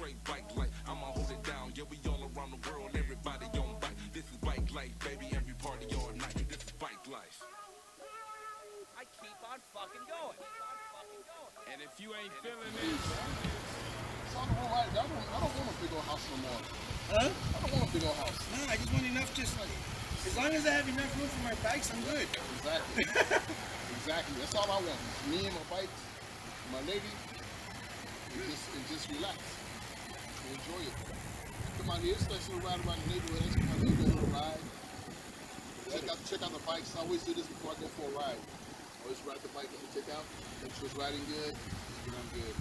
straight bike life. I'ma hold it down. Yeah, we all around the world. Everybody on bike. This is bike life, baby. Every party all night. This is bike life. I keep on fucking going. And if you ain't feeling it, I don't want a big old house no more. Huh? I don't want a big old house. No, I just want enough, just like, as long as I have enough room for my bikes, I'm good. Exactly. Exactly. That's all I want. It's me and my bike, my lady, and just relax. And enjoy it. Come out here, especially ride around the neighborhood. Come out here, go on a ride. Check out the bikes. I always do this before I go for a ride. Always ride the bike, let me check out. Make sure it's riding good. And I'm good.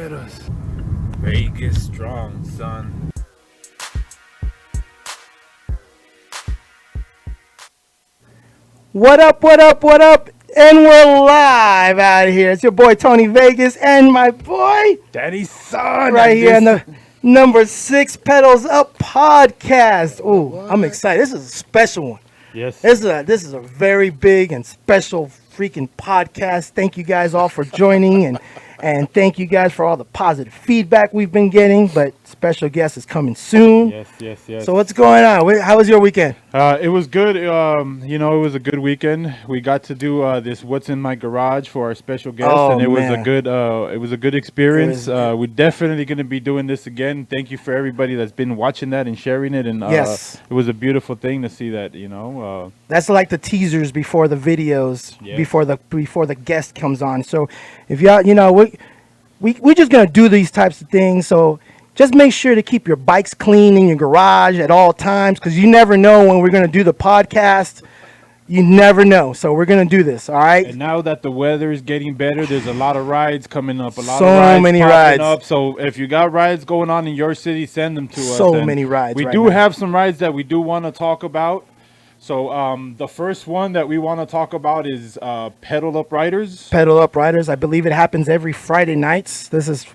Chopaderos. Vegas strong, son. What up, what up, what up? And we're live out here. It's your boy Tony Vegas and my boy Daddy's son. right here on the number 6 Pedals Up podcast. Oh, I'm excited. This is a special one. Yes. This is a very big and special freaking podcast. Thank you guys all for joining and thank you guys for all the positive feedback we've been getting. But special guest is coming soon. Yes. So what's going on? How was your weekend? It was good. It was a good weekend. We got to do this "What's in My Garage" for our special guest, and it was a good experience. We're definitely going to be doing this again. Thank you for everybody that's been watching that and sharing it. And yes, it was a beautiful thing to see that. That's like the teasers before the videos, before the guest comes on. So if y'all, we're just gonna do these types of things. So just make sure to keep your bikes clean in your garage at all times, because you never know when we're gonna do the podcast. You never know. So we're gonna do this, all right? And now that the weather is getting better, there's a lot of rides coming up. So many rides up. So if you got rides going on in your city, send them to us. So many rides. We do have some rides that we do want to talk about. So the first one that we want to talk about is Pedal Up Riders. Pedal Up Riders. I believe it happens every Friday nights. This is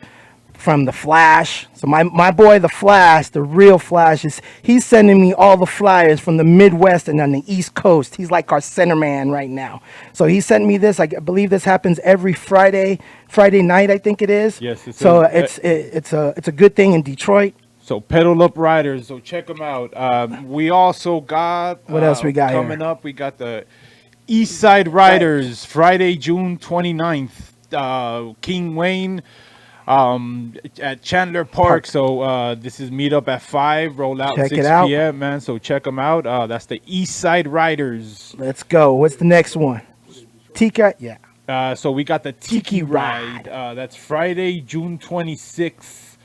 from the Flash. So my boy, the Flash, the real Flash, he's sending me all the flyers from the Midwest and on the East Coast. He's like our center man right now. So he sent me this. I believe this happens every Friday night, I think it is. Yes. It's a good thing in Detroit. So Pedal Up Riders. So check them out. We also got What else we got coming here? up? We got the East Side Riders, Friday, June 29th. King Wayne. At Chandler Park. So this is meet up at 5, roll out Check 6 it out. p.m. man. So check them out. That's the East Side Riders. Let's go. What's the next one? Tika, yeah. So we got the Tiki Tiki Ride. That's Friday, June 26th.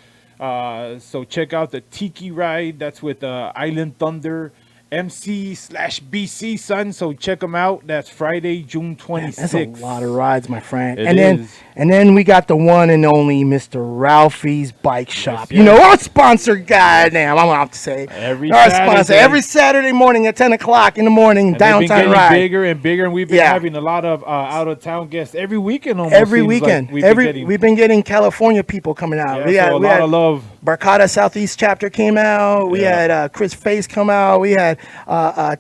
So check out the Tiki Ride. That's with Island Thunder MC/BC, son. So check them out. That's Friday, June 26th. That's a lot of rides, my friend. It and is. then we got the one and only Mr. Ralphie's Bike Shop. You yes. know, our sponsor. Goddamn, I'm gonna have to say Every our Saturday. sponsor every Saturday morning at 10 o'clock in the morning. And they've been downtown getting ride. bigger and bigger, and we've been Yeah. having a lot of out of town guests every weekend. Almost Every seems like weekend, we've been getting, California people coming out. yeah, so a lot of love. Barcata Southeast chapter came out. We Yeah. had Chris Face come out. We had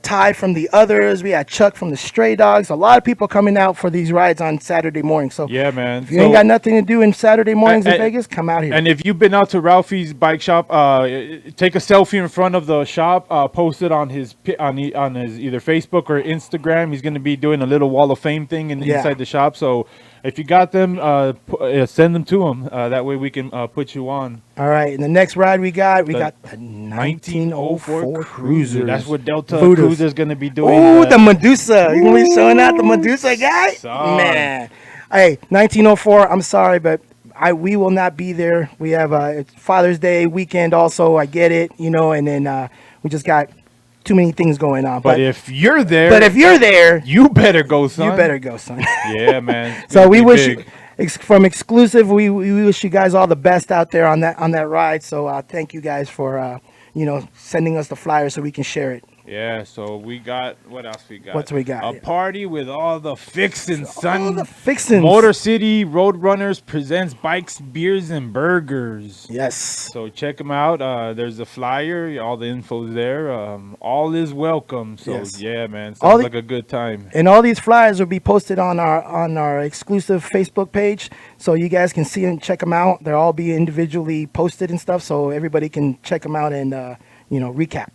Ty from the Others. We had Chuck from the Stray Dogs. A lot of people coming out for these rides on Saturday morning. So Yeah, man. if you ain't got nothing to do in Saturday mornings in and- Vegas, come out here. And if you've been out to Ralphie's Bike Shop, take a selfie in front of the shop, post it on his on his either Facebook or Instagram. He's going to be doing a little Wall of Fame thing Yeah. inside the shop. So if you got them, send them to him. That way we can put you on. All right, and the next ride we got The the 1904 Cruiser. That's what Delta Voodoo. Cruiser's going to be doing. Oh, the Medusa. You gonna be showing out the Medusa guy? Son. Man. Hey, 1904, I'm sorry, but we will not be there. We have it's Father's Day weekend also. I get it, you know, and then we just got too many things going on. But if you're there, you're there, you better go, son. you better go, son. Yeah, man. It's So gonna we be wish big. from exclusive, we wish you guys all the best out there on that ride. So thank you guys for sending us the flyer so we can share it. Yeah, so we got, what else we got? What's we got? A party with all the fixins, son. All the fixins. Motor City Roadrunners presents bikes, beers, and burgers. Yes. So check them out. There's a flyer. All the info's there. All is welcome. So Yes. yeah, man. All Sounds the- like a good time. And all these flyers will be posted on our exclusive Facebook page, so you guys can see and check them out. They'll all be individually posted and stuff, so everybody can check them out and recap.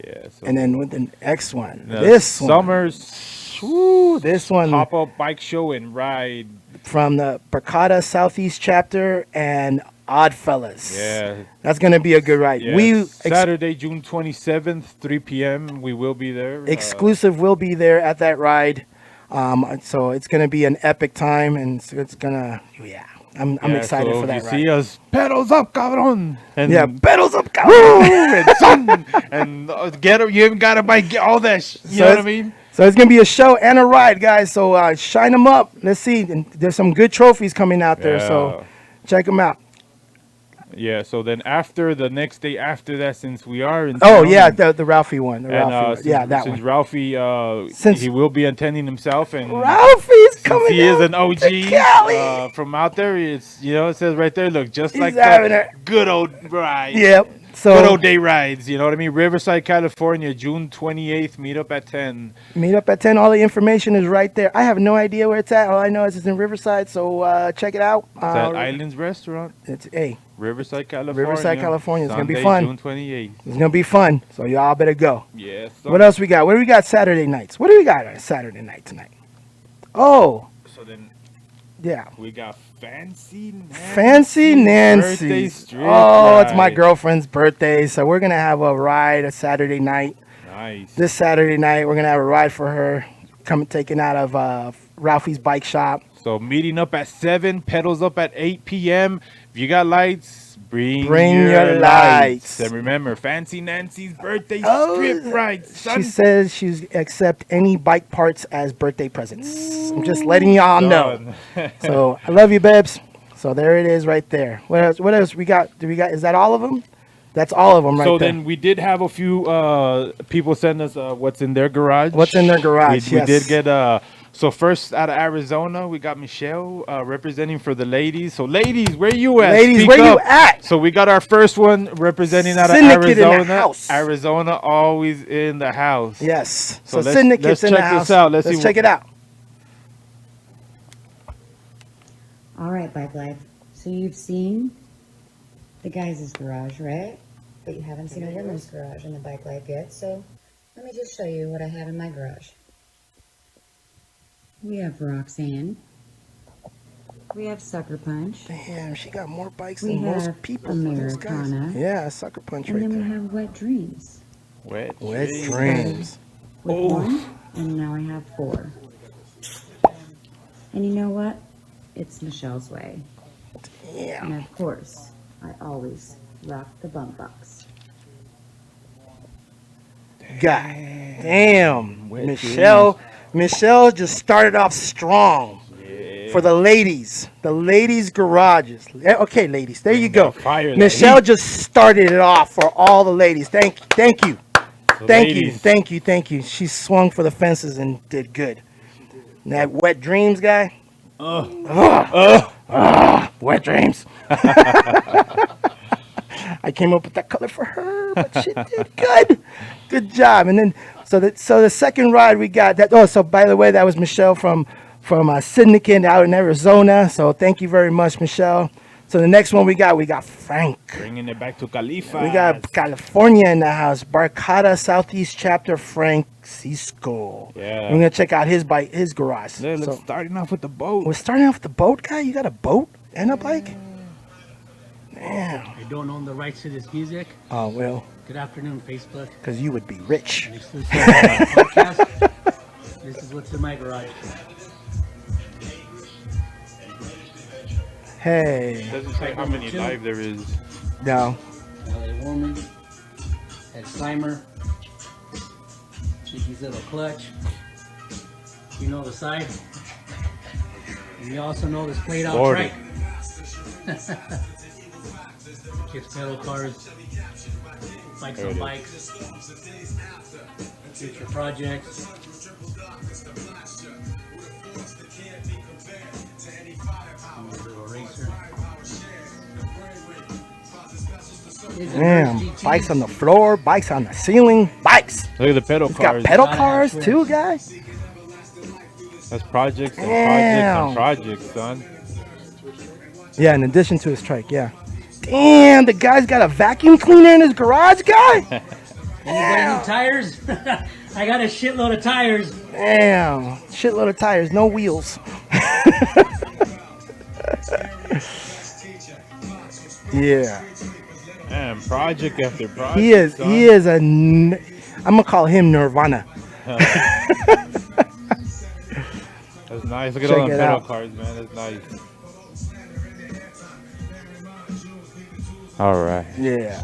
Yeah. So And then with the next one, the this one, Summers Woo, this one pop-up bike show and ride. from the Barcata Southeast chapter and Oddfellas. Yeah. That's gonna be a good ride. Yeah. Saturday, June 27th, 3 p.m. We will be there. Exclusive will be there at that ride. So it's gonna be an epic time, and so it's gonna, I'm excited so for that if you ride. see us, pedals up, cabron. And Yeah, pedals up, woo, cabrón. and son, and get up. You even gotta buy all that. You know what I mean? So it's gonna be a show and a ride, guys. So shine them up. Let's see. And there's some good trophies coming out there. So check them out. Yeah. So then after the next day after that, since we are in Oh town, yeah, the Ralphie one. The and Ralphie one. Yeah, that since one. Ralphie, Since- he will be attending himself, and Ralphie's since coming. he is out an to OG Cali. from out there, it's it says right there, look, just He's like having that good old ride. Yep. Good So old day rides, you know what I mean? Riverside, California, June 28th, meet up at 10. meet up at 10. All the information is right there. I have no idea where it's at. All I know is it's in Riverside. So check it out. It's at Islands Restaurant, It's Riverside, California. Riverside, California. It's gonna be Sunday, fun. June 28th. It's gonna be fun. So y'all better go. Yes. What else we got? What do we got Saturday nights? What do we got on Saturday night tonight? Oh, So then yeah. we got Fancy Fancy Birthday Nancy. Strip Oh, it's my Ride. girlfriend's birthday, so we're gonna have a ride a Saturday night. Nice. This Saturday night, we're gonna have a ride for her, taken out of Ralphie's Bike Shop. So meeting up at 7, pedals up at 8 p.m. If you got lights, bring your lights. And remember, Fancy Nancy's birthday Oh, strip ride, son. She says she's accept any bike parts as birthday presents. I'm just letting y'all know. Son. So I love you, Babs. So there it is, right there. What else? What else we got? Do we got? Is that all of them? That's all of them, right So there. then we did have a few people send us what's in their garage. What's in their garage? We Yes. did get So first out of Arizona, we got Michelle representing for the ladies. So ladies, where you at? Ladies, Speak where you up. at? So we got our first one representing out of Syndicate in the Arizona. house. Arizona always in the house. Yes. So let's Syndicate's in the check house. this out. Let's see check it out. All right, Bike Life. So you've seen the guys' garage, right? But you haven't seen a woman's garage in the Bike Life yet. So let me just show you what I have in my garage. We have Roxanne. We have Sucker Punch. Damn, she got more bikes We than most have people. Those guys. Americana. Yeah, Sucker Punch And right then we there. have Wet Dreams. Wet Dreams. With one, and now I have 4. And you know what? It's Michelle's way. Yeah. And of course, I always rock the bump box. God damn. Michelle just started off strong for the ladies. The ladies' garages. Okay, ladies, there you go. fire, that Michelle heat. just started it off for all the ladies. Thank you. ladies. Thank you. She swung for the fences and did good. And that Wet Dreams guy. Wet Dreams. I came up with that color for her, but she did good. Good job. And then so the second ride we got that. Oh, so by the way, that was Michelle from Syndicate out in Arizona. So thank you very much, Michelle. So the next one we got Frank. Bringing it back to Califa. We got California in the house. Barcata Southeast Chapter, Francisco. Yeah. We're gonna check out his garage. Let's So starting off with the boat. we're starting off with the boat guy. You got a boat and a bike? Damn. I don't own the rights to this music. Oh well, Good afternoon, Facebook. because you would be rich. An exclusive podcast. This is what's in my garage. Hey, Doesn't say how many live there is. no. LA Woman. Head Slimer. Mickey's little clutch. You know the side. And you also know this played out 40. trike. Kids pedal cars. Bikes There it on is. bikes. Future projects. And a little racer. Here's a Damn, Merc GT. bikes on the floor, bikes on the ceiling, bikes. Look at the pedal It's got cars. pedal Gotta cars have too, twins. guys. That's projects and Damn. projects and projects, son. Yeah, in addition to his trike, yeah. Damn, the guy's got a vacuum cleaner in his garage, guy. Anybody need tires? I got a shitload of tires. Damn, shitload of tires, no wheels. Yeah, Man, project after project. he is. son. He is a. I'm gonna call him Nirvana. That's nice. Look at Check all the it pedal out. cars, man. That's nice. All right. Yeah.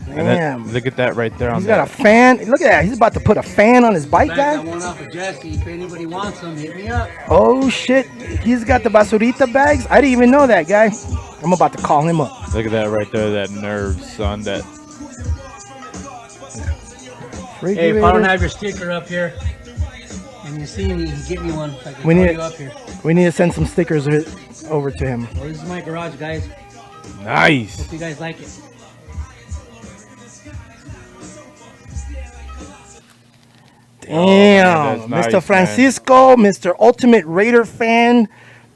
And then, Damn. look at that right there on He's got a that. fan. Look at that. He's about to put a fan on his bike, Bags I guy. want off of Jesse. If anybody wants them, hit me up. Oh shit. He's got the basurita bags. I didn't even know that, guy. I'm about to call him up. Look at that right there. That nerve, son. That. Hey, if I don't have your sticker up here and you see me, get me one. So I can We throw need- you up here. We need to send some stickers over to him. Well, this is my garage, guys. Nice. Hope you guys like it. Damn, that's nice, Mr. man. Francisco, Mr. Ultimate Raider fan,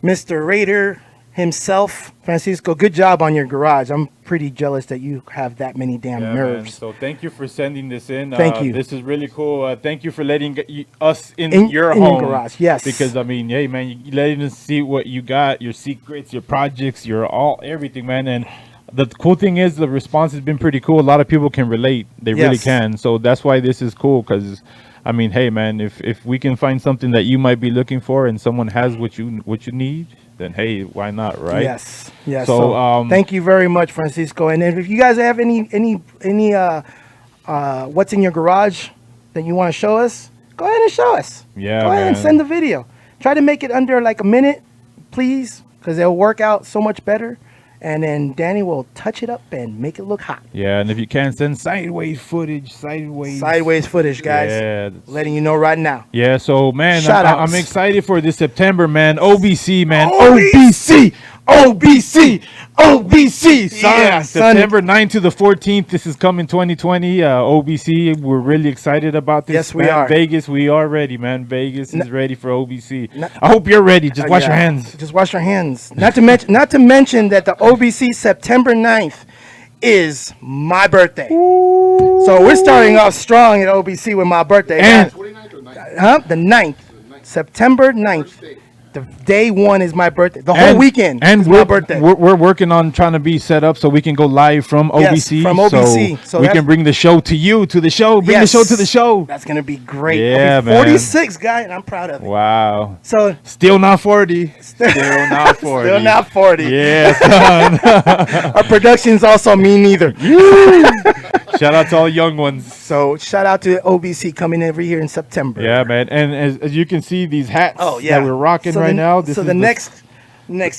Mr. Raider himself. Francisco, good job on your garage. I'm pretty jealous that you have that many damn Yeah, man. nerves. So thank you for sending this in. Thank you. This is really cool. Thank you for letting us in In your your home. garage, yes. Because I mean, hey man, you letting us see what you got, your secrets, your projects, your everything, man. And the cool thing is the response has been pretty cool. A lot of people can relate. They really Yes. can. So that's why this is cool. Because I mean, hey man, if we can find something that you might be looking for and someone has what you need, then hey, why not, right? Yes, yes. So, thank you very much, Francisco. And if you guys have any what's in your garage that you want to show us, go ahead and show us. Yeah, Go ahead and man. send the video. Try to make it under like a minute, please, because it'll work out so much better. and then Danny will touch it up and make it look hot. Yeah, and if you can send sideways footage, Sideways footage, guys. Yeah, Letting you know right now. yeah. So man, Shout-outs. I'm excited for this September, man. OBC, man. OBC, OBC, OBC. Son, Yeah, son. September 9th to the 14th. This is coming 2020. OBC, we're really excited about this. Yes, we man. are. Vegas, we are ready, man. Vegas is ready for OBC. I hope you're ready. Just wash your Yeah. hands. Just wash your hands. Not to mention that the OBC September 9th is my birthday. So we're starting off strong at OBC with my birthday. And- 29th or 9th? The 9th. September 9th. First day. The day one is my birthday. The whole weekend and is we're, my birthday. We're working on trying to be set up so we can go live from Yes, OBC. from OBC. So we that's- can bring the show to you, to the show. Bring Yes. the show to the show. That's going to be great. Yeah, I'll be man. 46, guy, and I'm proud of it. Wow. So Still not 40. Still not 40. still not 40. Yeah, son. Our production's also me neither. Shout out to all young ones. So shout out to OBC coming every year in September. Yeah, man. And as you can see, these hats Oh yeah. that we're rocking So right the- now. This so is the next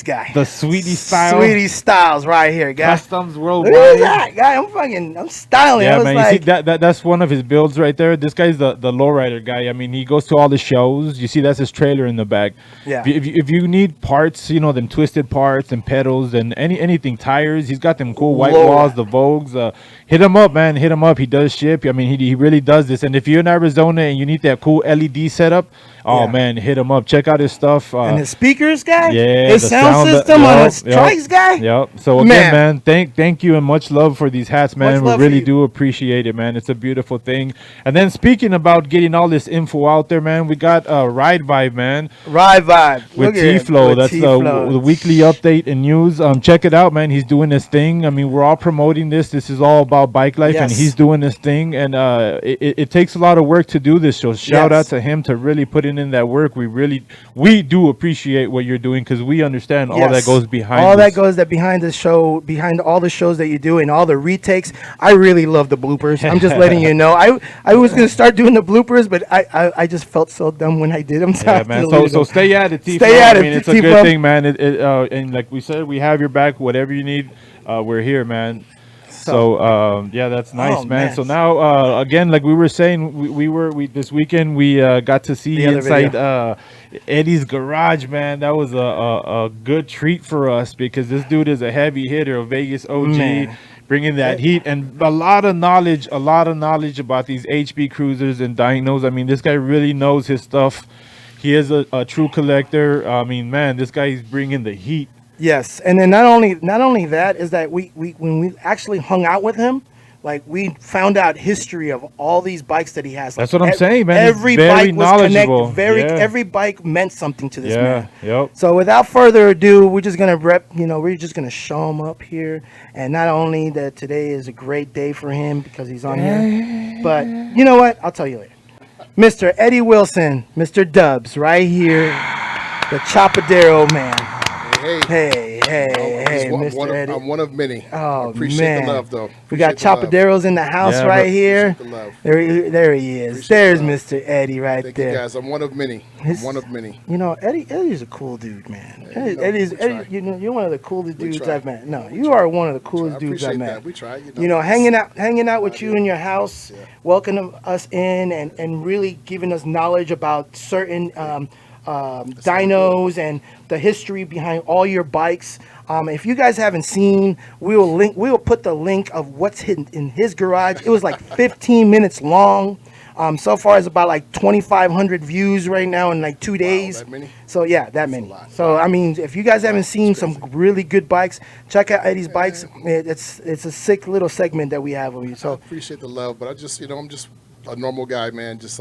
guy. the Sweetie style. Sweetie Styles right here, guy. Customs Look at worldwide. that guy. I'm styling. I Yeah, was man. like, You see that's one of his builds right there. This guy's the lowrider guy. I mean, he goes to all the shows. You see, that's his trailer in the back. Yeah. If you need parts, you know, them twisted parts and pedals and anything tires, he's got them cool white Lord. walls, the Vogues. Hit him up, man. Hit him up. He does ship. I mean, he really does this. And if you're in Arizona and you need that cool LED setup, oh Yeah. man, hit him up. Check out his stuff. and his speakers, guy. Yeah, His the sound system on yep, his trikes, guy. Yep. So again, man, thank you and much love for these hats, man. Much We love for really you. do appreciate it, man. It's a beautiful thing. And then speaking about getting all this info out there, man, we got Ride Vibe, man, Ride Vibe with Look at T it, Flow. with That's T-Flow. the weekly update and news. Check it out, man. He's doing his thing. I mean, we're all promoting this. This is all about bike life, and Yes. he's doing his thing. And it takes a lot of work to do this. So shout out Yes. to him to really putting in that work. We do appreciate what you're doing because we understand all that Yes. goes behind all this. that goes behind the show, behind all the shows that you do and all the retakes. I really love the bloopers. I'm just letting you know. I was gonna start doing the bloopers, but I just felt so dumb when I did them. Yeah, man. So stay at it, T. Stay at I it, mean, it's a T-Flow. good thing, man. And like we said, we have your back. Whatever you need, we're here, man. So yeah, that's nice, Oh, man. man. So now again, like we were saying, we this weekend we got to see The other inside Eddie's garage, man. That was a good treat for us because this dude is a heavy hitter, a Vegas OG. Man. Bringing that heat and a lot of knowledge about these HB cruisers and dynos. I mean, this guy really knows his stuff. He is a true collector. I mean, man, this guy is bringing the heat. Yes, and then not only that is that we when we actually hung out with him, like we found out history of all these bikes that he has. That's Like, what I'm saying, man. He's Every very bike was knowledgeable. connected. Yeah. Every bike meant something to this Yeah, man. yep. So without further ado, we're just gonna we're just gonna show him up here, and not only that today is a great day for him because he's on here, but you know what? I'll tell you later. Mr. Eddie Wilson, Mr. Dubz, right here, the Chopadero man. Hey, Hey, I'm Mr. Eddie. I'm one of many. Oh, Appreciate man. the love, though. We got Appreciate the love. Chopaderos in the house Yeah, right bro. here. Appreciate the love. There he is. Appreciate There's the love. Mr. Eddie right Thank you, there. guys. I'm one of many. His- I'm one of many. You know, Eddie's a cool dude, man. Yeah, you know, Eddie's, we try. Eddie, you know, you're one of the coolest We dudes try. I've met. No, you are one of the coolest I dudes I've appreciate met. that. We try. You know, hanging out with you Yeah. in your house, Yeah. welcoming us in, and really giving us knowledge about certain dynos and the history behind all your bikes. If you guys haven't seen, we will put the link of what's hidden in his garage. It was like 15 minutes long. So far it's about like 2,500 views right now in like 2 days. that many? So yeah, that many. lot. So I mean, if you guys haven't seen some really good bikes, check out Eddie's bikes. It's a sick little segment that we have of you. I So appreciate the love, but I just, I'm just a normal guy, man. Just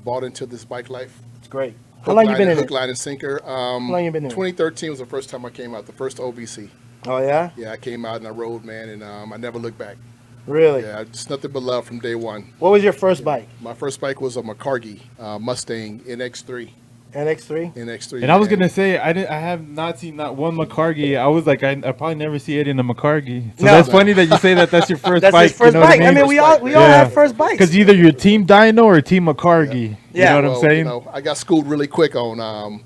bought into this bike life. it's great. How long you been in Hook, it? line, and sinker. long you been in it? 2013 was the first time I came out, the first OBC. Oh yeah, Yeah, I came out and I rode, man, and I never looked back. really? Yeah, just nothing but love from day one. What was your first bike? My first bike was a McCargy Mustang NX3. NX3. NX3. And I was man. gonna say I have not seen not one McCargy. I was like I probably never see it in a McCargy. So No. that's funny that you say that's your first That's bike. his first you know bike. What I mean, we all Yeah. have first bikes. because either you're Team Dyno or Team McCargy. Yeah. You know what I'm saying? I got schooled really quick on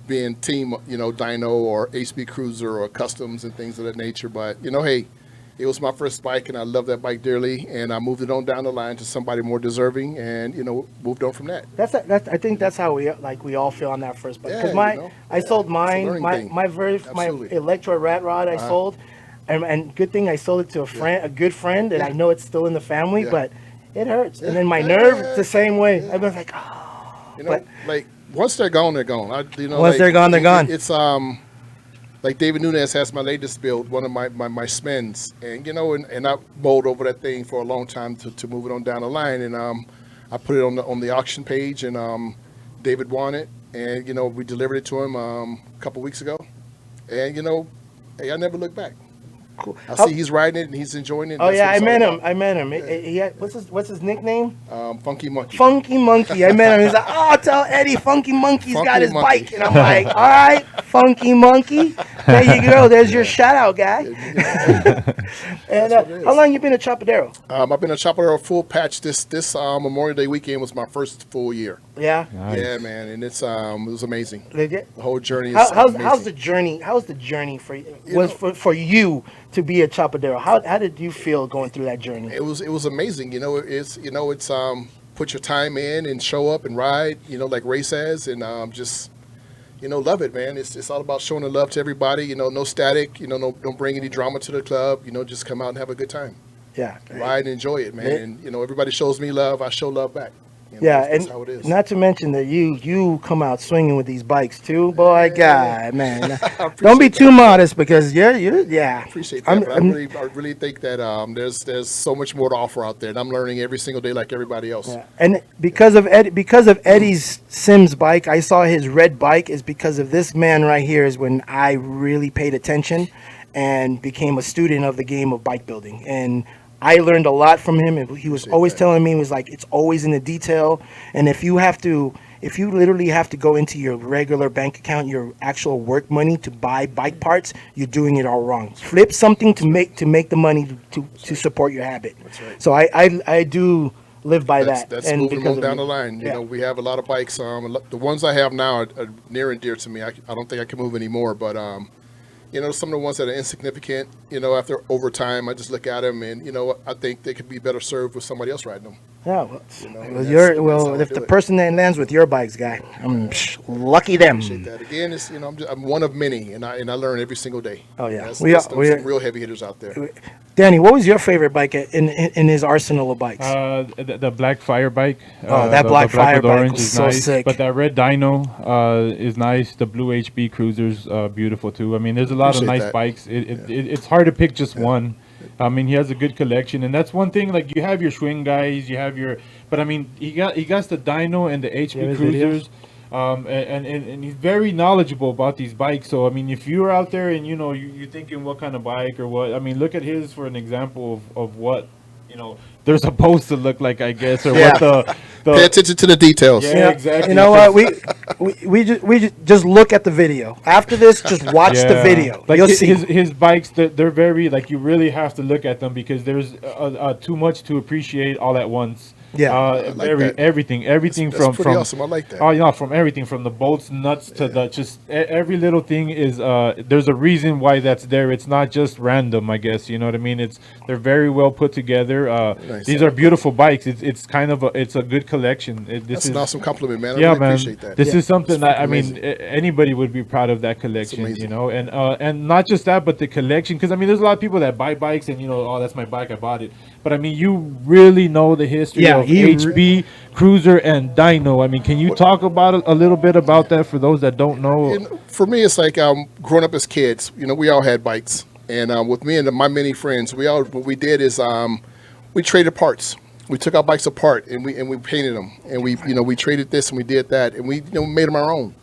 being team, dyno or HB Cruiser or customs and things of that nature. But hey, it was my first bike, and I love that bike dearly. And I moved it on down the line to somebody more deserving, and moved on from that. That's I think that's how we all feel on that first bike. Yeah, Because I sold mine, learning my thing. my Absolutely. Electro Rat Rod I sold, and good thing I sold it to a friend, a good friend, and I know it's still in the family, Yeah. but it hurts. And then my Yeah. nerve, it's the same way. I've been like, but- like once they're gone, they're gone. Once they're gone, they're gone. It's like David Nunez has my latest build, one of my spins, and and I mulled over that thing for a long time to move it on down the line, and I put it on the auction page, and David wanted it, and we delivered it to him a couple weeks ago, and hey, I never look back. Cool. I see he's riding it and he's enjoying it. Oh That's yeah, what I it's met all him. I met him. He had, what's his nickname? about. Funky Monkey. Funky Monkey. I met him. He's like, oh, tell Eddie Funky Monkey's got Funky his Monkey. bike, and I'm like, all right, Funky Monkey. There you go. There's your shout out, guy. And what it is. how long you been a Chopadero? I've been a Chopaderos full patch. This Memorial Day weekend was my first full year. Yeah. Nice. Yeah, man, and it was amazing. Legit. The whole journey is How's amazing. the journey? How's the journey for you? know- For you to be a Chopadero? How did you feel going through that journey? It was amazing. It's put your time in and show up and ride. Like Ray says, and just love it, man. It's all about showing the love to everybody. No static. Don't bring any drama to the club. Just come out and have a good time. Yeah. Ride and enjoy it, man. And everybody shows me love. I show love back. Yeah, that's and how it is. not to mention that you come out swinging with these bikes too, boy, God, man. appreciate Don't be that. too modest because yeah. Appreciate that. But I really think that there's so much more to offer out there, and I'm learning every single day like everybody else. Yeah. And because of Eddie's Sims bike, I saw his red bike is because of this man right here is when I really paid attention and became a student of the game of bike building. And I learned a lot from him. And he was Appreciate always that. telling me, he was like, it's always in the detail. And if you literally have to go into your regular bank account, your actual work money to buy bike parts, you're doing it all wrong. Flip something to make the money to support your habit. That's right. So I do live by that. That's and moving because them of down you. the line. Yeah. We have a lot of bikes. The ones I have now are near and dear to me. I don't think I can move anymore, but some of the ones that are insignificant, after over time, I just look at them and, I think they could be better served with somebody else riding them. Yeah, know, that's how I if do the it. person that lands with your bikes, guy, lucky them. Appreciate that. Again, it's, I'm one of many, and I learn every single day. Oh, yeah. There's some real heavy hitters out there. Danny, what was your favorite bike in his arsenal of bikes? The black fire bike. That the black fire with bike orange was is so nice. sick. But that red dyno is nice. The blue HB Cruiser's beautiful too. I mean, there's a lot of Appreciate nice that. bikes. It's hard to pick just one. I mean, he has a good collection, and that's one thing. Like you have your swing guys, you have your, but I mean, he got the dyno and the HB his Cruisers. And he's very knowledgeable about these bikes. So I mean, if you're out there and you're thinking what kind of bike or what, I mean, look at his for an example of what they're supposed to look like, I guess, or Yeah. what the Pay attention to the details. Yeah, exactly. You know what? We just look at the video. After this, just watch the video. Like You'll his, see. his bikes, they're very, like, you really have to look at them because there's too much to appreciate all at once. Yeah. like that. Everything That's from pretty awesome. I like that. Oh, from everything from the bolts, nuts to the just every little thing is there's a reason why that's there. It's not just random, I guess. You know what I mean? They're very well put together. Nice. These are beautiful bikes. It's kind of it's a good collection. That's an awesome compliment, man. I yeah, really man. appreciate that. This is something that I freaking mean anybody would be proud of that collection. amazing. And not just that, but the collection. Because I mean, there's a lot of people that buy bikes and oh, that's my bike, I bought it. But I mean, you really know the history of HB, Cruiser, and Dyno. I mean, can you talk about a little bit about that for those that don't know? And for me, it's like growing up as kids. We all had bikes, and with me and my many friends, what we did is we traded parts. We took our bikes apart and we painted them, and we traded this and we did that, and we made them our own.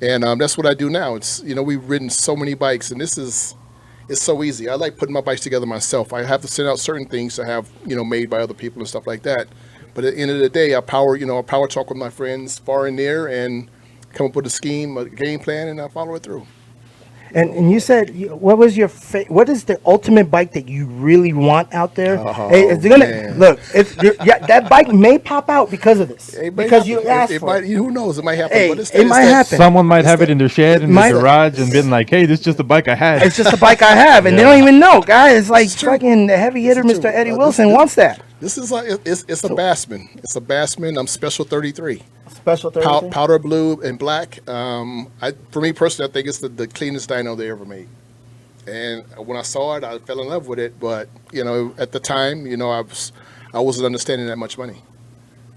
And that's what I do now. It's we've ridden so many bikes, and it's so easy. I like putting my bikes together myself. I have to send out certain things to have made by other people and stuff like that. But at the end of the day, I power talk with my friends far and near and come up with a scheme, a game plan, and I follow it through. And you said what was your what is the ultimate bike that you really want out there? Hey, it's gonna man. look. Yeah, that bike may pop out because of this. It may Because you happen. asked It for might, it. who knows? It might happen. Hey, but it's it might happen. Someone might have it in their shed in might- the garage and been like, "Hey, this is just a bike I had." It's just a bike I have, and they don't even know, guys. It's like true. fucking the heavy hitter, This is Mr. true. Eddie This- Wilson this- wants that. This is like it's a Bassman. It's a Bassman. I'm Special 33. Special 33. Powder blue and black. For me personally, I think it's the cleanest dyno they ever made. And when I saw it, I fell in love with it. But at the time, I wasn't understanding that much money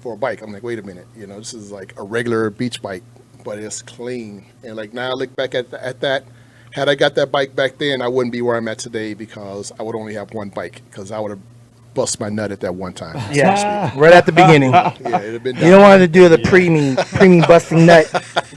for a bike. I'm like, wait a minute, this is like a regular beach bike, but it's clean. And like now, I look back at that. Had I got that bike back then, I wouldn't be where I'm at today because I would only have one bike because I would have bust my nut at that one time. Yeah, right at the beginning. Yeah, it'd have been. You don't want to do the preemie busting nut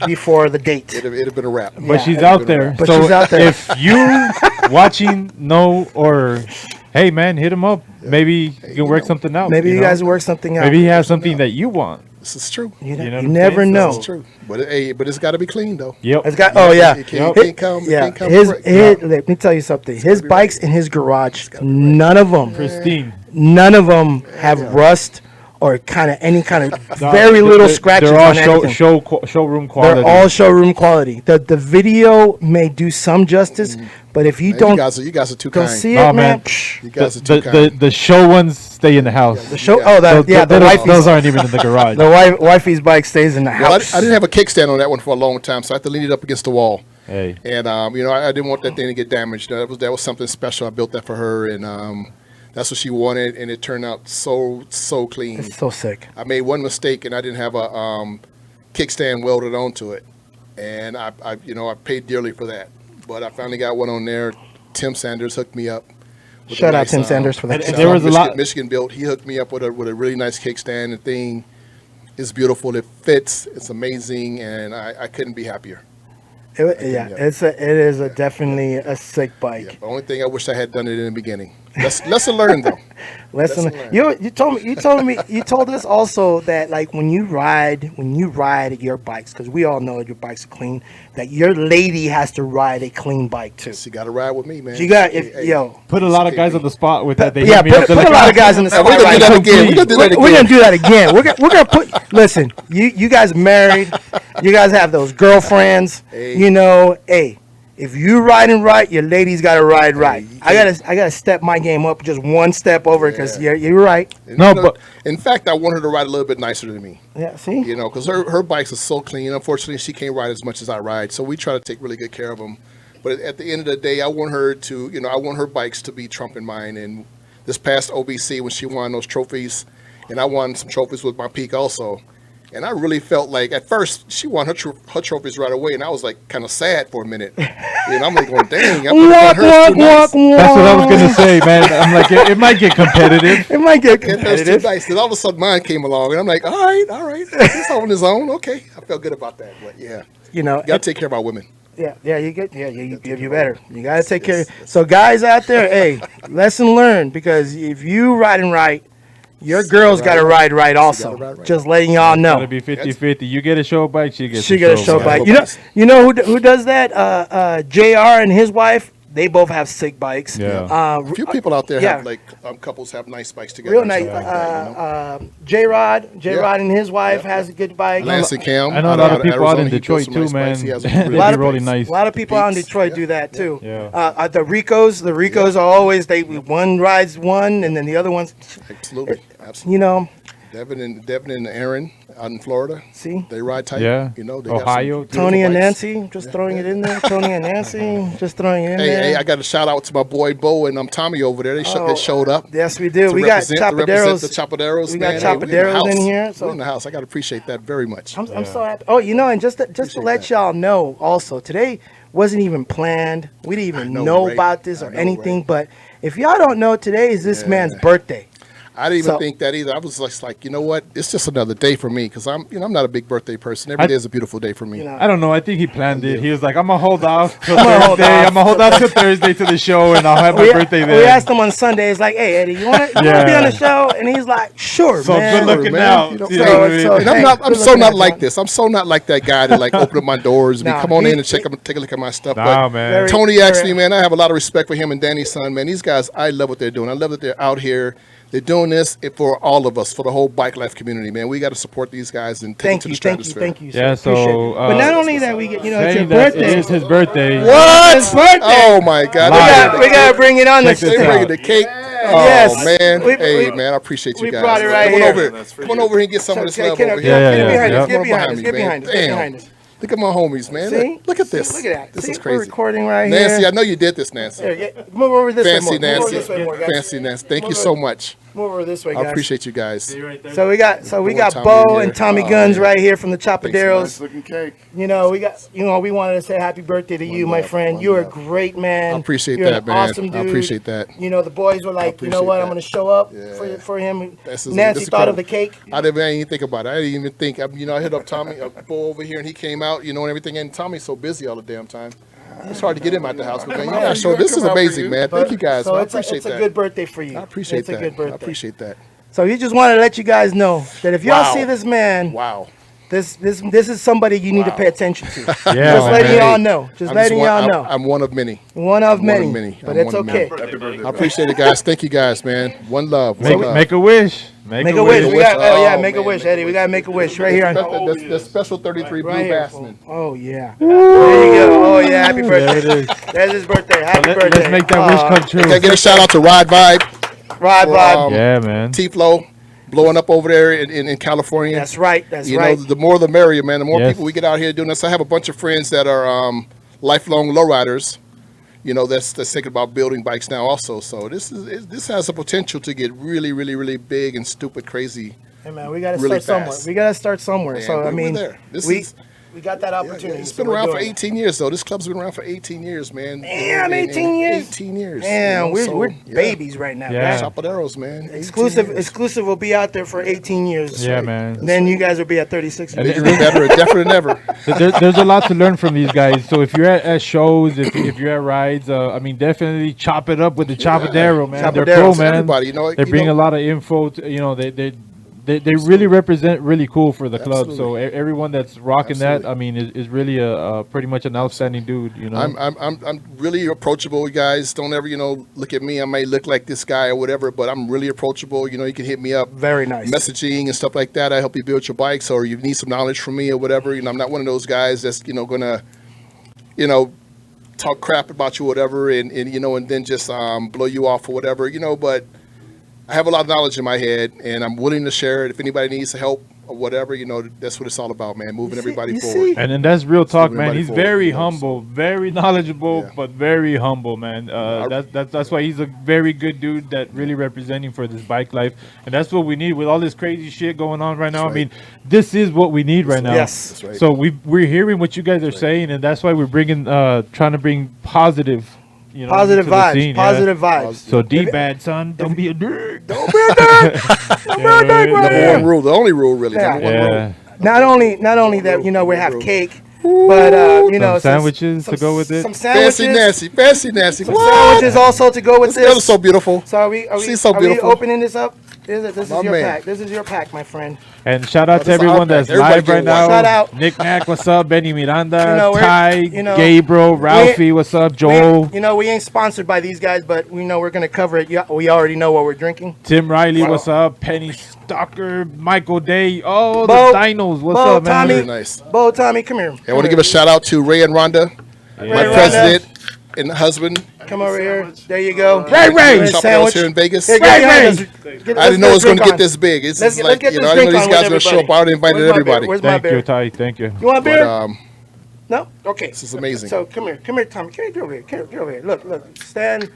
before the date. It'd have been a wrap. But she's out there. But so she's out there. if you watching know or hey man, hit him up. Maybe you can work something out. Maybe you know? guys work something out. Maybe he has something that you want. This is true. You, know you what I'm never saying? know. It's true. But it's got to be clean though. Yep. It's got. Oh yeah. It can't come. Yeah. It can't come His. correct. Let me tell you something. His bikes in his garage. None of them. Pristine. None of them have rust or any kind of very little scratches They're all on anything. showroom quality. They're all showroom quality. The video may do some justice, but if you Man, don't you guys are too go kind. see Oh, it, man. man. You guys are too the kind. the show ones stay in the house. The show. Yeah. Oh, that Those- the those wifey's aren't even in the garage. the wifey's bike stays in the Well, house. I didn't have a kickstand on that one for a long time, so I had to lean it up against the wall. Hey. And I didn't want that thing to get damaged. That was something special. I built that for her, and that's what she wanted, and it turned out so clean. It's so sick. I made one mistake, and I didn't have a kickstand welded onto it, and I paid dearly for that. But I finally got one on there. Tim Sanders hooked me up. with a Shout out nice, Tim Sanders for that. and shout there out was a Michigan, lot- Michigan built. He hooked me up with a really nice kickstand. The thing is beautiful. It fits. It's amazing, and I couldn't be happier. It yeah. is definitely a sick Yeah, bike. the only thing I wish I had done it in the beginning. Lesson learned though. Listen, Lesson learned. you told us also that like when you ride your bikes, because we all know your bikes are clean, that your lady has to ride a clean bike too. She got to ride with me, man. She got Hey, yo. Put a lot of guys on the spot with that. They Yeah, hit me put up. They're a like, lot "Oh, of guys in the We're spot gonna right do that now. again. We're gonna do that again. We're gonna do that again. We're gonna put. Listen, you guys married. You guys have those girlfriends. Hey. Hey, if you riding right, your lady's gotta ride right. you I gotta step my game up just one step over because Yeah. you're right. And, No, but- in fact, I want her to ride a little bit nicer than me. Yeah. See. Because her bikes are so clean. Unfortunately, she can't ride as much as I ride, so we try to take really good care of them. But at the end of the day, I want her to, I want her bikes to be trumping mine. And this past OBC, when she won those trophies, and I won some trophies with my Peak also. And I really felt like, at first, she won her trophies right away, and I was like kind of sad for a minute. I'm like going, dang, I put Walk, hers too nice. That's what I was gonna say, man. I'm like, it might get competitive. It might get And hers too competitive. nice. Then all of a sudden mine came along, and I'm like, all right, he's on his own. Okay, I felt good about that. But yeah, you got to take care of our women. Yeah, you get, you better. You gotta take care. So guys out there, hey, lesson learned, because if you riding right, your girl's gotta ride right also. ride right. Just letting y'all Gotta know. be 50-50. You get a show bike, she gets She a got a show show bike. bike. You know who does that? JR and his wife. They both have sick bikes. Yeah. A few people out there yeah. have couples have nice bikes together. Real and nice. stuff like that, J-Rod Yeah. and his wife Yeah. has a good bike. Lance and Cam. I know a lot of people out Arizona, in he built Detroit some too, nice man. bikes. He has They some be really really nice nice. A lot of people out in Peaks. Detroit do that too. Yeah. The Ricos are always one rides one and then the other ones. Absolutely. Devin and Aaron out in Florida. See? They ride tight. Yeah. They got Ohio, some too. Tony and beautiful bikes. Nancy, just throwing it in there. Tony and Nancy, just throwing it in Hey, there. I got a shout out to my boy Bo and Tommy over there. They showed up. Yes, we do. to We got represent Chopaderos. the Chopaderos. We got man. Hey, we in the Chopaderos in house. here, so- We're in the house. I got to appreciate that very much. I'm so happy. Oh, and just to Appreciate let that. y'all know, also today wasn't even planned. We didn't even I know, know right? about this or I know, anything. right? But if y'all don't know, today is this man's birthday. I didn't even So- think that either. I was just like, you know what? It's just another day for me because I'm not a big birthday person. Every day is a beautiful day for me. You know. I don't know. I think he planned it. He was like, I'm gonna hold off till gonna hold Thursday. off. I'm gonna hold off till Thursday to the show, and I'll have my birthday We there. asked him on Sunday. It's like, hey Eddie, you want to be on the show? And he's like, sure, So man. good looking man. out. You know, You know what I mean? so- And Hey, I'm good so looking not at like John. this. I'm so not like that guy to like open up my doors and Nah, come on he- in and take a look at my stuff. Nah, But man. Very- Tony, actually, man, I have a lot of respect for him and Danny's son, man. These guys, I love what they're doing. I love that they're out here. They're doing this for all of us, for the whole bike life community, man. We got to support these guys and take them to the stratosphere. Thank you. Yeah, Sir. Appreciate so, it. But not only that, we get, it's your Saying that birthday. it is his birthday. What? His birthday. Oh my God! Live. We got to bring it on Check the this They out. bringing the cake. Oh Yes. man! We- Hey we- man, I appreciate you we guys. brought it right Come on here. over. Come on over here and get some of this love Get over up, here. Yeah, get yeah, behind yeah. us. Get Come on behind us. behind me, Get man. behind us. Get Damn. behind us. Look at my homies, man. See? Look at this. Look at that. This See, is we're crazy. recording right Nancy, here. I know you did this, Nancy. Here, move over this Fancy way more. Move over Nancy. this way more, guys. Fancy Nancy. Thank you Move so over- much. Move over this way, I guys. appreciate you guys. So we got Tommy Bo here. and Tommy Oh, Guns man. right here from the Thanks, Chopaderos. man. Looking cake. We wanted to say happy birthday to you, my love, friend. one You're a love. great man. I appreciate You're that, an man. Awesome dude. I appreciate that. You know, the boys were like, you know appreciate what, that. I'm going to show up Yeah. for him. This Nancy is thought of incredible. the cake. I didn't even think about it. I didn't even think. I hit up Tommy, Bo over here, and he came out, and everything. And Tommy's so busy all the damn time. It's hard to get him out the house. But man, on. yeah, so this is Come out for amazing, you. man. Thank you guys. So man. I it's appreciate a that. good birthday for you. I appreciate it's that. a good birthday. I appreciate that. So he just wanted to let you guys know that if y'all Wow. see this man, Wow. this is somebody you need to pay attention to. Yeah, Just man. letting y'all know. Just I'm letting one- y'all know. I'm one of many. One of many. many. But I'm it's one of okay. many. Happy birthday. I appreciate it, guys. Thank you, guys, man. One love. One love. Make a wish. Make a wish. We got, Oh, make a man, wish, make a Eddie. We gotta make a wish right here. The special 33 Right Blue here. Bassman. Oh yeah. There you go. Oh yeah. Happy There birthday. it is. There's his birthday. Happy Let's birthday. make that wish come true. Can I get a shout out to Ride Vibe? Ride vibe. Yeah, man. T-Flow blowing up over there in California. That's right. That's You right. know, the more the merrier, man. The more Yes. people we get out here doing this. I have a bunch of friends that are lifelong lowriders. That's thinking about building bikes now also. So this has the potential to get really, really, really big and stupid crazy. Hey man, we gotta really start fast. somewhere. We gotta start somewhere. And so I we're mean, there. This we is- we got that Yeah, opportunity. it's so been we're around for doing it. 18 years, though. This club's been around for 18 years, man. Damn, 18 years? 18 years. Damn, we're so, yeah. babies right now. Yeah. guys. Chapaderos, man. 18 Exclusive years. will be out there for 18 years. Yeah, man. Then you guys will be at 36 years. Bigger and better, definitely than ever. There's a lot to learn from these guys. So if you're at shows, if you're at rides, I mean, definitely chop it up with the Chopadero, man. They're pro, Chopaderos, man. everybody, They bring a lot of info. They really represent really cool for the club. So everyone that's rocking that, I mean, is really a pretty much an outstanding dude. I'm really approachable, you guys. Don't ever, look at me. I may look like this guy or whatever, but I'm really approachable. You can hit me up. Very nice. Messaging and stuff like that. I help you build your bikes, or you need some knowledge from me or whatever. I'm not one of those guys that's gonna talk crap about you or whatever, and then just blow you off or whatever. But I have a lot of knowledge in my head, and I'm willing to share it. If anybody needs help or whatever, that's what it's all about, man. Moving everybody forward. And that's real talk, man. everybody He's forward, very humble, very knowledgeable, Yeah. but very humble, man. That's why he's a very good dude that really representing for this bike life, and that's what we need with all this crazy shit going on right now. That's I mean, this is what we need right now. Yes. That's right. So we're hearing what you guys are saying, and that's why we're bringing, trying to bring positive, Positive to the vibes. scene, Positive vibes. So D-bad son, don't be a dick. Don't be a dick. Don't be a dick right Number here. one rule, the only rule, really. Yeah. Number one rule. Yeah. Not only that, we have cake, but Some sandwiches to go with it. Some sandwiches. Fancy Nancy. Some What? sandwiches also to go with This girl is this. so beautiful. So are we She's so beautiful. opening this up? This is My your man. pack. This is your pack, my friend. And shout out to this is everyone our that's pack. Everybody live right get now. one. Shout out. Nick Nack, what's up? Benny Miranda, We're- Ty, Gabriel, Ralphie, what's up? Joel, We ain't sponsored by these guys, but we know we're gonna cover it. We already know what we're drinking. Tim Riley, what's up? Penny Stalker, Michael Day, Bo, the Dinos, what's Bo, up, man? Tommy. Very nice. Bo, Tommy, come here. I want to give a shout out to Ray and Rhonda, my Ray and president and husband. Come over here. There you go. Ray, Ray. Here's a Chapaderos sandwich. here in Vegas. Here, Ray, get behind Ray. us. I didn't know it was going to drink get this big. It's Let's just get like, this I didn't know drink these on guys with were going to show up. I would have invited Where's my beer? everybody. Where's my Thank beer? you, Ty. Thank you. You want beer? But, No? Okay. this is amazing. So come here, Tommy. Get over here. Get over here. Look. Stand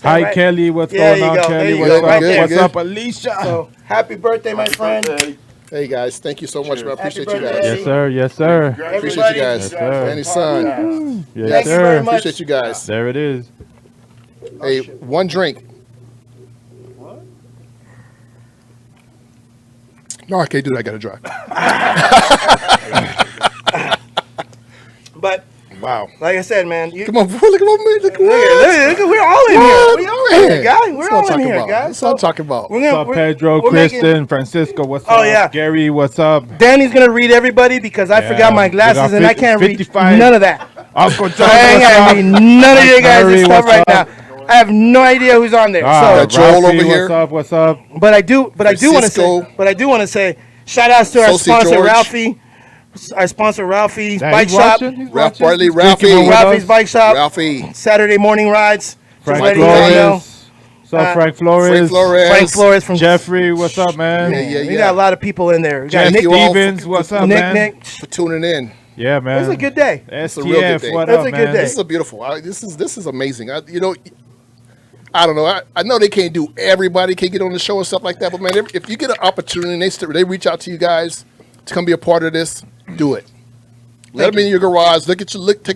Hi, right. Kelly. What's There going you on, go. There Kelly? you What's go. up? Right there. What's Good. up, Alicia? So happy birthday, my friend. Hey, guys. Thank you so much, man. I appreciate you birthday. guys. Yes, sir. Yes, sir. Appreciate you guys. Yes, sir. Danny's son. Yes, Thank you sir. very much. Appreciate you guys. There it is. Hey, one drink. No, I can't do that. I got to drive. But Wow. like I said, man, Come on, bro. Look at me. Look at me. we're all in here. We all in here, guys. We're That's what all I'm in talking here, about. guys. That's what I'm talking about. We're What's gonna, up, we're, Pedro, we're Kristen, making- Francisco? What's Oh, up? yeah. Gary, what's up? Danny's gonna read everybody because I forgot my we glasses got and I can't read 55. none of that. Uncle So I ain't gonna read none of you guys' stuff right now. I have no idea who's on there. Got So, Joel Ralphie, over here. What's up? What's up? but I do want to Francisco. say, shout outs to our Sosie sponsor George. Ralphie, our sponsor Ralphie's Yeah, Bike he's Shop, watching, he's Ralph watching. Bartley, He's drinking Ralphie. one with Ralphie's us. Bike Shop, Ralphie. Saturday morning rides. Frank Just letting you guys know. Flores. What's up, Frank Flores? Frank Flores. Frank Flores from Jeffrey, what's up, man? Yeah. We got a lot of people in there. We got Jeff Thank Nick, you all Stevens, what's up, Nick, man? Nick. For tuning in. Yeah, man. It was a good day. It's a real good STF, day. what That's up, a good man? day. This is a beautiful. This is amazing. I don't know. I know they can't do. Everybody can get on the show and stuff like that. But man, if you get an opportunity, and they reach out to you guys to come be a part of this, do it. Let them in your garage. Take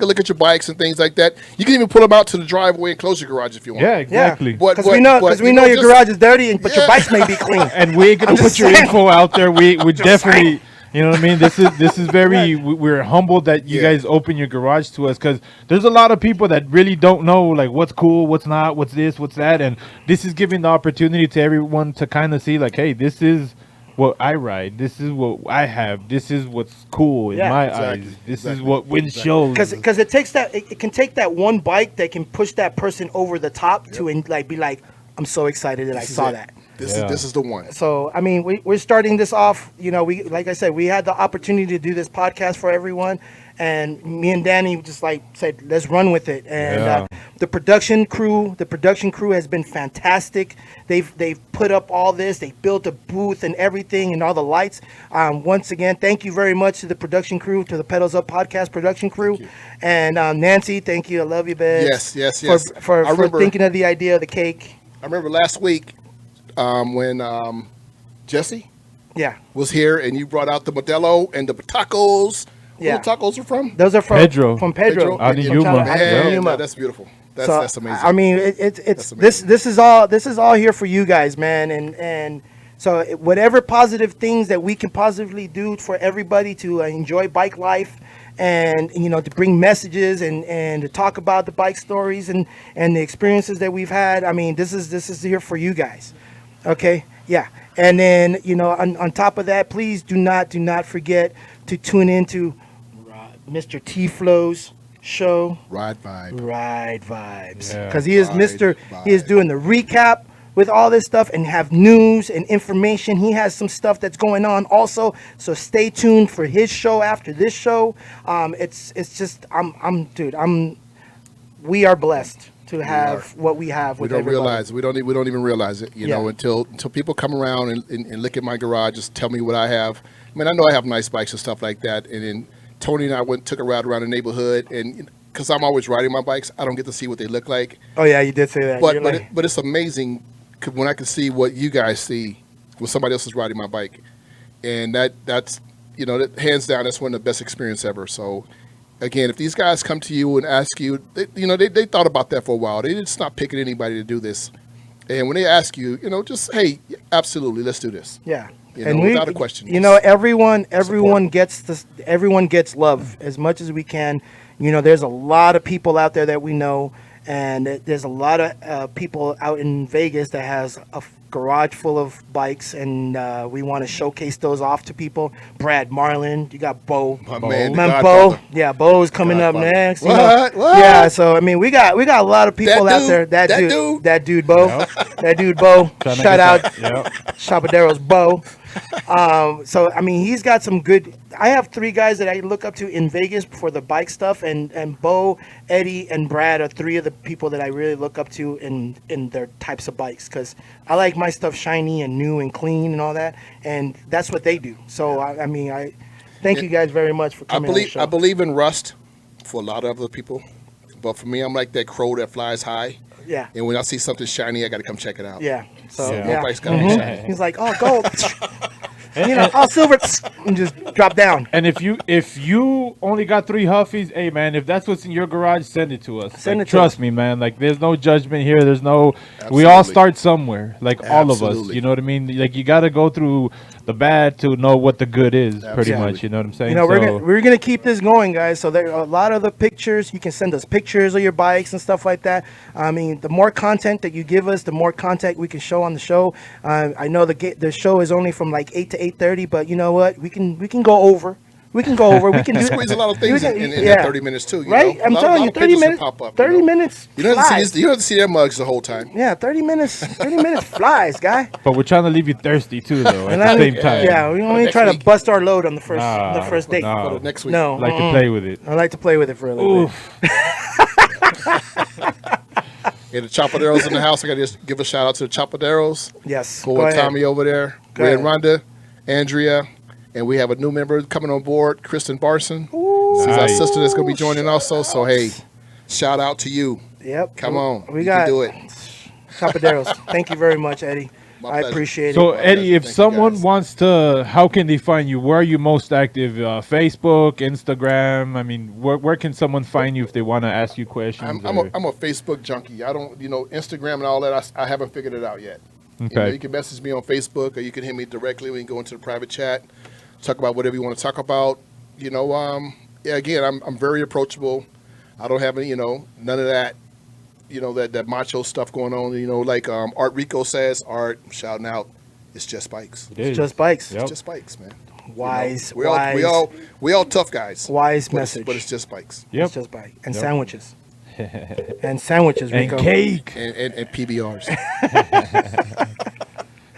a look at your bikes and things like that. You can even pull them out to the driveway and close your garage if you want. Yeah, exactly. Because we know your just- garage is dirty, but your Yeah. bikes may be clean. And we ain't gonna I'm put just your saying. info out there. We definitely, you know what I mean. This is very. We're humbled that you Yeah. guys open your garage to us because there's a lot of people that really don't know like what's cool, what's not, what's this, what's that, and this is giving the opportunity to everyone to kind of see like, hey, this is what I ride. This is what I have. This is what's cool in Yeah, my exactly, eyes. This exactly, is what win shows. Because it takes that it can take that one bike that can push that person over the top to be like, I'm so excited that I This is saw it. that. This is the one. So I mean, we're starting this off. You know, like I said, we had the opportunity to do this podcast for everyone, and me and Danny just like said, let's run with it. And Yeah. the production crew has been fantastic. They've put up all this. They built a booth and everything, and all the lights. Once again, thank you very much to the production crew, to the Pedals Up podcast production crew, and Nancy, thank you. I love you, babe. Yes. For I remember thinking of the idea of the cake. I remember last week when Jesse Yeah. was here and you brought out the Modelo and the tacos. Yeah. Where the tacos are from? Those are from Pedro. From Pedro. Out in From Yuma. China, out in Yeah. Yuma. That's beautiful. So, That's amazing. I mean, it's That's amazing. this is all here for you guys, man, and so whatever positive things that we can positively do for everybody to enjoy bike life, and you know, to bring messages and to talk about the bike stories and the experiences that we've had. I mean, this is here for you guys. Okay, yeah, and then you know, on top of that, please do not forget to tune into Mr. T Flow's show. Ride vibe. Ride vibes, Yeah. because he is Ride he is vibe. doing the recap with all this stuff and have news and information. He has some stuff that's going on also, so stay tuned for his show after this show. It's just we are blessed to have what we have We with don't everybody. realize we don't even realize it, you Yeah. know, until people come around and look at my garage, just tell me what I have. I mean, I know I have nice bikes and stuff like that, and then Tony and I took a ride around the neighborhood, and because I'm always riding my bikes, I don't get to see what they look like. Oh yeah, you did say that. But You're but, like- but it's amazing when I can see what you guys see when somebody else is riding my bike, and that's you know, that, hands down, that's one of the best experience ever. So again, if these guys come to you and ask you, they thought about that for a while. They didn't stop picking anybody to do this, and when they ask you, you know, just hey, absolutely, let's do this. Yeah. You know, without a question. You know, everyone gets this. Everyone gets love as much as we can. You know, there's a lot of people out there that we know, and there's a lot of people out in Vegas that has a garage full of bikes, and we want to showcase those off to people. Brad Marlin, you got Bo. My man, the Man, Bo. Godfather. Yeah, Bo's coming up Godfather. next. you What? know. What? Yeah, so I mean, we got a lot of people That out dude? there. That That dude. dude? Yep. That dude, Bo. Trying to Shout get out, that- Yep. Chopaderos, Bo. So I mean, he's got some good. I have 3 guys that I look up to in Vegas for the bike stuff, and Bo, Eddie, and Brad are 3 of the people that I really look up to in their types of bikes, because I like my stuff shiny and new and clean and all that, and that's what they do. So I mean, I thank you guys very much for coming on the show. I believe in rust for a lot of other people, but for me, I'm like that crow that flies high. Yeah. And when I see something shiny, I got to come check it out. Yeah. So Yeah. My yeah. bike's gotta be Mhm. shiny. He's like, oh, gold. You know, oh, silver, and just drop down. And if you only got 3 Huffies, hey man, if that's what's in your garage, send it to us. Send Like, it to trust us. me, man. Like there's no judgment here. There's no. We all Absolutely. start somewhere. Like all of us. Absolutely. You know what I mean? Like you got to go through the bad to know what the good is. Pretty Absolutely. much, you know what I'm saying? You know, So- we're gonna keep this going, guys. So there are a lot of the pictures. You can send us pictures of your bikes and stuff like that. I mean, the more content that you give us, the more content we can show on the show. I know the show is only from like 8 to 8:30, but you know what? We can go over. We can go over. We can do Squeeze a lot of things in yeah. that 30 minutes too. You Right? know? I'm A lot- telling a lot you, of 30 pictures will minutes. pop up, 30 you know? minutes. You don't have to see flies. these, you don't have to see their mugs the whole time. Yeah, 30 minutes. 30 minutes flies, guy. But we're trying to leave you thirsty too, though. At And the I- same time, Yeah, we only Next try to week. bust our load on the first date. nah. But next week. No, like to play with it. I like to play with it for a little bit. Oof. And the Chopaderos in the house. I got to just give a shout out to the Chopaderos. Yes. Cool go with ahead. Tommy over there. Go Ray and ahead. Rhonda, Andrea, and we have a new member coming on board, Kristen Barson. She's our Nice. sister that's going to be joining also. So hey, shout out to you. Yep. Come on, We you got can do it. Chopaderos. Thank you very much, Eddie. My I pleasure. appreciate So it. Eddie, if Thank you, someone guys. wants to, how can they find you? Where are you most active? Facebook, Instagram. I mean, where can someone find you if they want to ask you questions? I'm or- a Facebook junkie. I don't, Instagram and all that. I haven't figured it out yet. Okay. You can message me on Facebook, or you can hit me directly. We can go into the private chat, talk about whatever you want to talk about. Yeah. Again, I'm very approachable. I don't have any, none of that, that macho stuff going on. Like Art Rico says, Art shouting out, it's just bikes. It is. Just bikes. Yep. It's just bikes, man. Wise, We wise, all tough guys. wise But message. it's just bikes Yep. It's just bike and Yep. sandwiches. And sandwiches, And Rico. cake. and PBRs.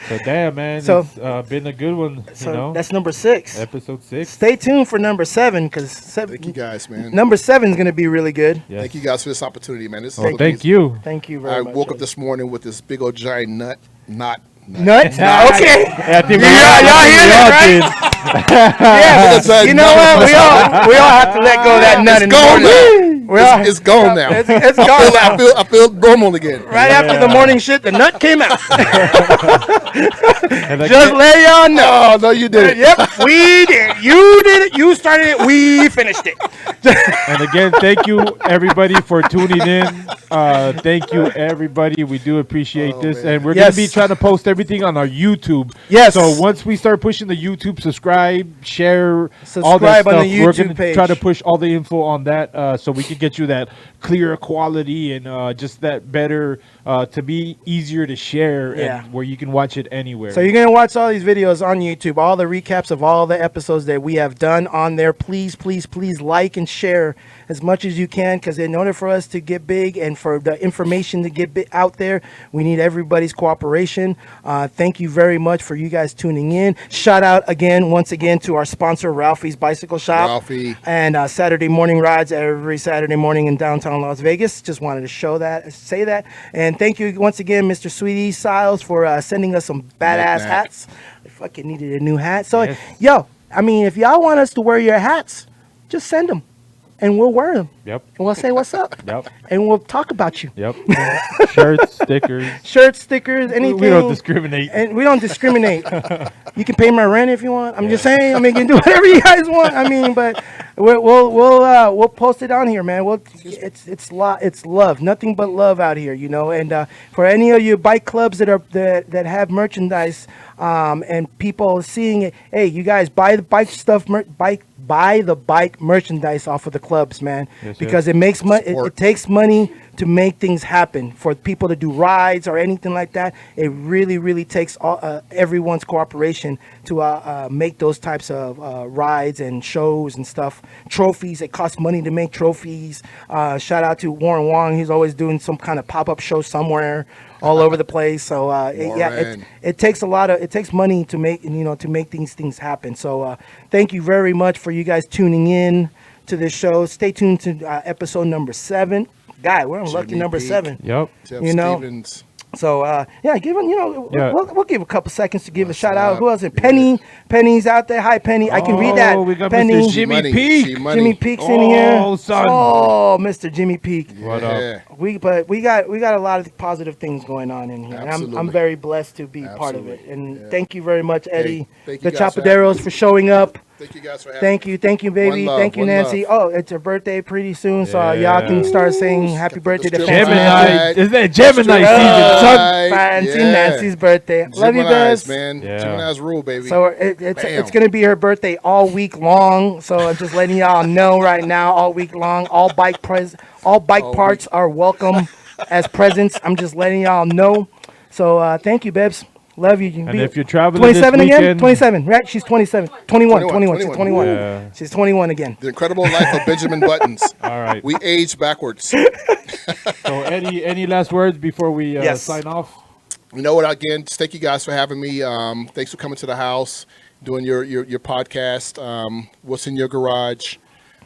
So damn, man, So- it's been a good one. So that's number 6. Episode 6. Stay tuned for number 7 because Thank you guys, man. number 7 is going to be really good. Yes. Thank you guys for this opportunity, man. This is Oh, thank you. Thank you very I much. woke up this morning with this big old giant nut. Nut? Nah. Okay. Yeah, I think Y'all hear we all that, right? did. Yeah. It's a You know nut. what? We all have to let go of that nut. It's in the gone morning. now. We all- It's gone now. It's I gone feel, now. I feel normal again. Right after the morning shit, the nut came out. And I Just can't- let y'all know. Oh no, you did it. Yep, we did it. You did it. You started it. We finished it. And again, thank you everybody for tuning in. Thank you everybody. We do appreciate this, man. and we're Yes. gonna be trying to post everything on our YouTube. Yes. So once we start pushing the YouTube, subscribe, share, all that Subscribe stuff. on the We're YouTube gonna page. try to push all the info on that, so we can get you that clear quality and just that better to be easier to share, Yeah. and where you can watch it anywhere. So you're gonna watch all these videos on YouTube, all the recaps of all the episodes that we have done on there. Please, please, please like and share as much as you can, because in order for us to get big and for the information to get out there, we need everybody's cooperation. Thank you very much for you guys tuning in. Shout out once again to our sponsor, Ralphie's Bicycle Shop. Ralphie. And Saturday morning rides every Saturday morning in downtown Las Vegas. Just wanted to say that. And thank you once again, Mr. Sweetie Siles, for sending us some badass Knick-knack. hats. I fucking needed a new hat. So, Yes. yo, I mean, if y'all want us to wear your hats, just send them. And we'll wear them. Yep. And we'll say what's up. Yep. And we'll talk about you. Yep. Shirts, stickers. Shirts, stickers, anything. We don't discriminate. And we don't discriminate. You can pay my rent if you want. I'm just saying. I mean, you can do whatever you guys want. I mean, but we'll post it on here, man. It's love, nothing but love out here, And for any of you bike clubs that have merchandise, and people seeing it, hey, you guys buy the bike stuff, buy the bike merchandise off of the clubs, man, Yes, because it makes money. Support. It takes money to make things happen for people to do rides or anything like that. It really, really takes everyone's cooperation to make those types of rides and shows and stuff. Trophies. It costs money to make trophies. Shout out to Warren Wong. He's always doing some kind of pop-up show somewhere all over the place. So Warren. it takes it takes money to make these things happen. So thank you very much for you guys tuning in to this show. Stay tuned to episode number 7. Guy, we're on lucky Jimmy number Peak. 7. Yep. Jeff You know, Stevens. So give him, Yeah. we'll give a couple seconds to give a shout out. up? Who else? Penny's out there. Hi, Penny. I can read that. Oh, we got Penny. Mr. Jimmy Money. Peak. She money. Jimmy Peak's in here. Oh, son. Oh, Mr. Jimmy Peak. What up? Yeah. We got a lot of positive things going on in here. And I'm Absolutely. very blessed to be part of it. Absolutely. And Yeah. thank you very much, Eddie, thank the you guys for Chopaderos for showing up. Thank you guys for having Thank me. you, baby. One love, Thank you, one Nancy. love. Oh, it's her birthday pretty soon, so y'all can start saying happy birthday to Gemini. Fancy Nancy. Isn't that Gemini season, son? Fancy Yeah. Nancy's birthday. Love you, Gemini's, Bess. man. Yeah. Gemini's rule, baby. So it's gonna be her birthday all week long. So I'm just letting y'all know right now, all week long, all bike parts are welcome as presents. I'm just letting y'all know. So thank you, Bebs. Love you. And if you're traveling 27 this again? weekend, 27, right? She's 27. 21. 21. She's 21. Yeah. She's 21 again. The Incredible Life of Benjamin Buttons. all right. We age backwards. So any last words before we Yes. sign off? You know what? Again, just thank you guys for having me. Thanks for coming to the house, doing your podcast. What's in your garage?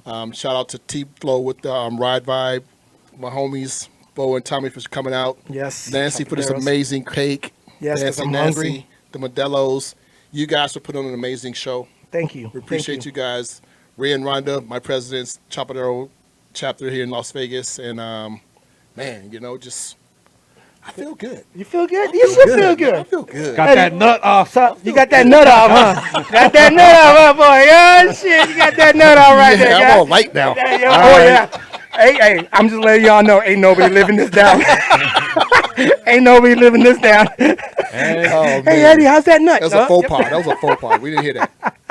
Shout out to T Flow with the Ride Vibe, my homies Bo and Tommy for coming out. Yes. Nancy for this Chopaderos. amazing cake. Yes, 'cause Nancy, I'm Nancy, hungry. the Modelos. You guys for putting on an amazing show. Thank you. We appreciate you guys. Ray and Rhonda, my president's Chopadero chapter here in Las Vegas, and man, you know, just I feel good. You feel good? You should feel I good. feel good. Got that nut off. So, you got that nut off, huh? Got that nut off, huh, boy? Oh, shit. You got that nut off right there, Yeah, guys. I'm all light now. Yeah, yeah, oh, yeah. Hey, I'm just letting y'all know, ain't nobody living this down. Ain't nobody living this down. Hey, Oh, Hey, man. Eddie, how's that nut? That was a faux pas. That was a faux pas. We didn't hear that.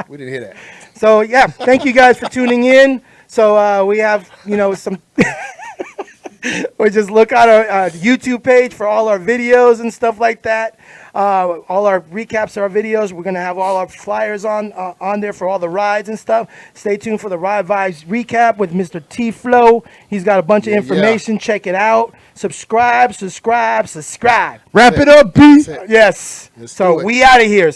We didn't hear that. So, yeah, thank you guys for tuning in. So, we have, some... or just look at our YouTube page for all our videos and stuff like that. All our recaps of our videos. We're going to have all our flyers on there for all the rides and stuff. Stay tuned for the Ride Vibes recap with Mr. T Flow. He's got a bunch of information. Check it out. Subscribe. wrap it up, B. Yes. Let's So do it. we out of here.